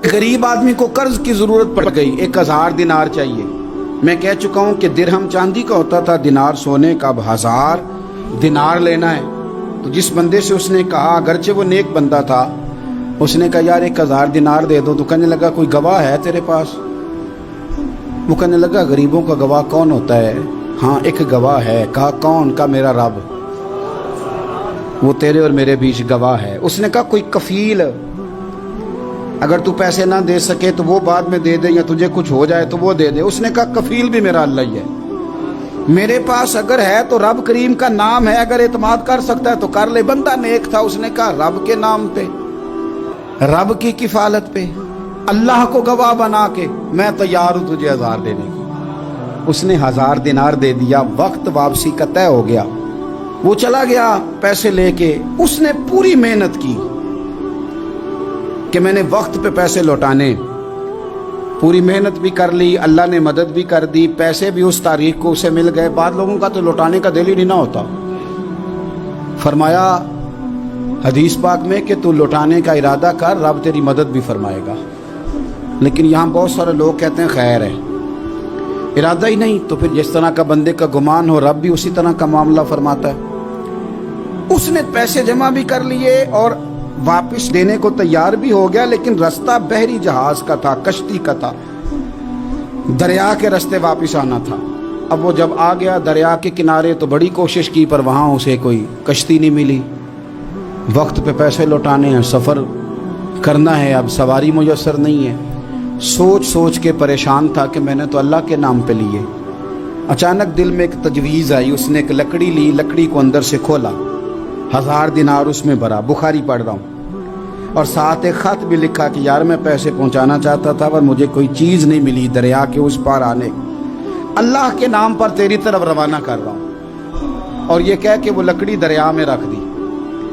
गरीब आदमी को कर्ज की जरूरत पड़ गई, 1000 दिनार चाहिए। मैं कह चुका हूं कि दिरहम चांदी का होता था, दिनार सोने का। अब 1000 दिनार लेना है। तो जिस बंदे से उसने कहा, अगरचे वो नेक बंदा था, उसने कहा यार 1000 दिनार दे दो। तो कहने लगा कोई गवाह है तेरे पास? वो कहने लगा गरीबों का गवाह कौन होता है? हाँ एक गवाह है। कहा कौन? का मेरा रब, वो तेरे और मेरे बीच गवाह है। उसने कहा कोई कफील, अगर तू पैसे ना दे सके तो वो बाद में दे दे, या तुझे कुछ हो जाए तो वो दे दे। उसने कहा कफील भी मेरा अल्लाह ही है। मेरे पास अगर है तो रब करीम का नाम है, अगर एतमाद कर सकता है तो कर ले। बंदा नेक था, उसने कहा रब के नाम पे, रब की किफालत पे, अल्लाह को गवाह बना के मैं तैयार हूं तुझे 1000 देने की। उसने 1000 दिनार दे दिया। वक्त वापसी का तय हो गया। वो चला गया पैसे लेके। उसने पूरी मेहनत की कि मैंने वक्त पे पैसे लौटाने, पूरी मेहनत भी कर ली, अल्लाह ने मदद भी कर दी, पैसे भी उस तारीख को उसे मिल गए। बाद लोगों का तो लौटाने का दिल ही नहीं ना होता। फरमाया हदीस पाक में कि तू लौटाने का इरादा कर, रब तेरी मदद भी फरमाएगा। लेकिन यहाँ बहुत सारे लोग कहते हैं खैर है, इरादा ही नहीं। तो फिर जिस तरह का बंदे का गुमान हो, रब भी उसी तरह का मामला फरमाता है। उसने पैसे जमा भी कर लिए और वापस देने को तैयार भी हो गया, लेकिन रास्ता बहरी जहाज का था, कश्ती का था, दरिया के रास्ते वापस आना था। अब वो जब आ गया दरिया के किनारे तो बड़ी कोशिश की, पर वहां उसे कोई कश्ती नहीं मिली। वक्त पे पैसे लौटाने हैं, सफर करना है, अब सवारी मुयस्सर नहीं है। सोच सोच के परेशान था कि मैंने तो अल्लाह के नाम पे लिए। अचानक दिल में एक तजवीज़ आई। उसने एक लकड़ी ली, लकड़ी को अंदर से खोला, 1000 दिनार उसमें भरा। बुखारी पढ़ रहा हूँ, और साथ एक खत भी लिखा कि यार मैं पैसे पहुंचाना चाहता था पर मुझे कोई चीज़ नहीं मिली दरिया के उस पार आने, अल्लाह के नाम पर तेरी तरफ रवाना कर रहा हूँ। और ये कह के वो लकड़ी दरिया में रख दी।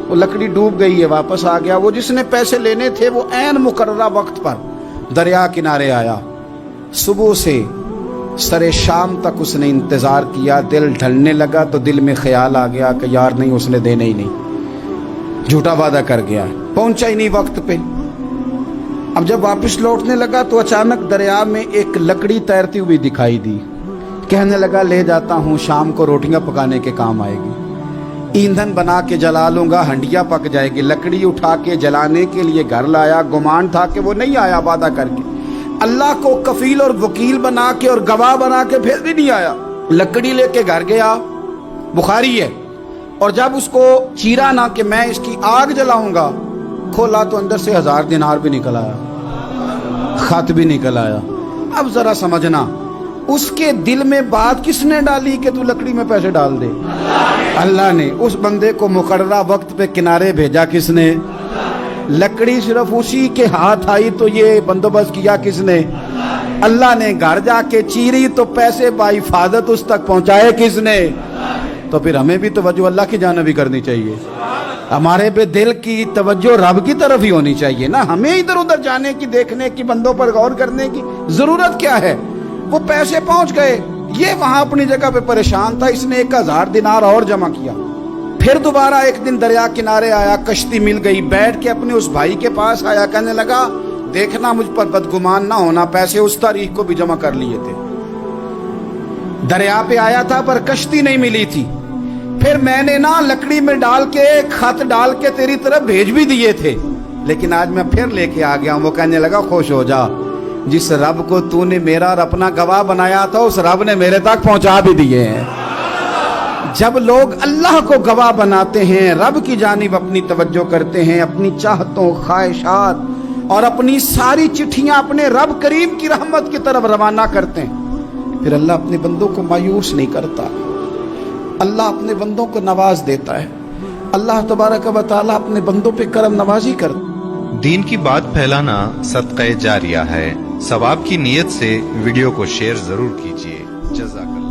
वो लकड़ी डूब गई है, वापस आ गया। वो जिसने पैसे लेने थे वो ऐन मुकर्ररा वक्त पर दरिया किनारे आया। सुबह से सरे शाम तक उसने इंतजार किया। दिल ढलने लगा तो दिल में ख्याल आ गया कि यार नहीं, उसने देने ही नहीं, झूठा वादा कर गया, पहुंचा ही नहीं वक्त पे। अब जब वापस लौटने लगा तो अचानक दरिया में एक लकड़ी तैरती हुई दिखाई दी। कहने लगा ले जाता हूं, शाम को रोटियां पकाने के काम आएगी, ईंधन बना के जला लूंगा, हंडिया पक जाएगी। लकड़ी उठा के जलाने के लिए घर लाया। गुमान था कि वो नहीं आया वादा करके, अल्लाह को कफील और वकील बना के और गवाह बना के फिर भी नहीं आया। लकड़ी लेके घर गया, बुखारी है, और जब उसको चीरा ना कि मैं इसकी आग जलाऊंगा, खोला तो अंदर से 1000 दिनार भी निकल आया, खत भी निकल आया। अब जरा समझना, उसके दिल में बात किसने डाली कि तू लकड़ी में पैसे डाल दे? अल्लाह ने। उस बंदे को मुकर्ररा वक्त पे किनारे भेजा किसने? लकड़ी सिर्फ उसी के हाथ आई तो ये बंदोबस्त किया किसने? अल्लाह ने। घर जाके चीरी तो पैसे बाहिफाजत उस तक पहुंचाए किसने? तो फिर हमें भी तवज्जो अल्लाह की जानिब भी करनी चाहिए। हमारे पे दिल की तवज्जो रब की तरफ ही होनी चाहिए ना। हमें इधर उधर जाने की, देखने की, बंदों पर गौर करने की जरूरत क्या है? वो पैसे पहुंच गए, ये वहां अपनी जगह पे परेशान था। इसने 1000 दिनार और जमा किया। फिर दोबारा एक दिन दरिया किनारे आया, कश्ती मिल गई, बैठ के अपने उस भाई के पास आया। कहने लगा देखना मुझ पर बदगुमान ना होना, पैसे उस तारीख को भी जमा कर लिए थे। दरिया पे आया था पर कश्ती नहीं मिली थी। फिर मैंने ना लकड़ी में डाल के, खत डाल के तेरी तरफ भेज भी दिए थे, लेकिन आज मैं फिर लेके आ गया हूं। वो कहने लगा खुश हो जा, जिस रब को तूने मेरा और अपना गवाह बनाया था उस रब ने मेरे तक पहुंचा भी दिए हैं। जब लोग अल्लाह को गवाह बनाते हैं, रब की जानिब अपनी तवज्जो करते हैं, अपनी चाहतों, ख्वाहिशात और अपनी सारी चिट्ठियां अपने रब करीम की रहमत की तरफ रवाना करते हैं, फिर अल्लाह अपने बंदों को मायूस नहीं करता। अल्लाह अपने बंदों को नवाज देता है। अल्लाह तबारक व तआला अपने बंदों पे करम नवाजी करता है। दीन की बात फैलाना सदक़े जारिया है। सवाब की नीयत से वीडियो को शेयर जरूर कीजिए। जज़ाकल्लाह।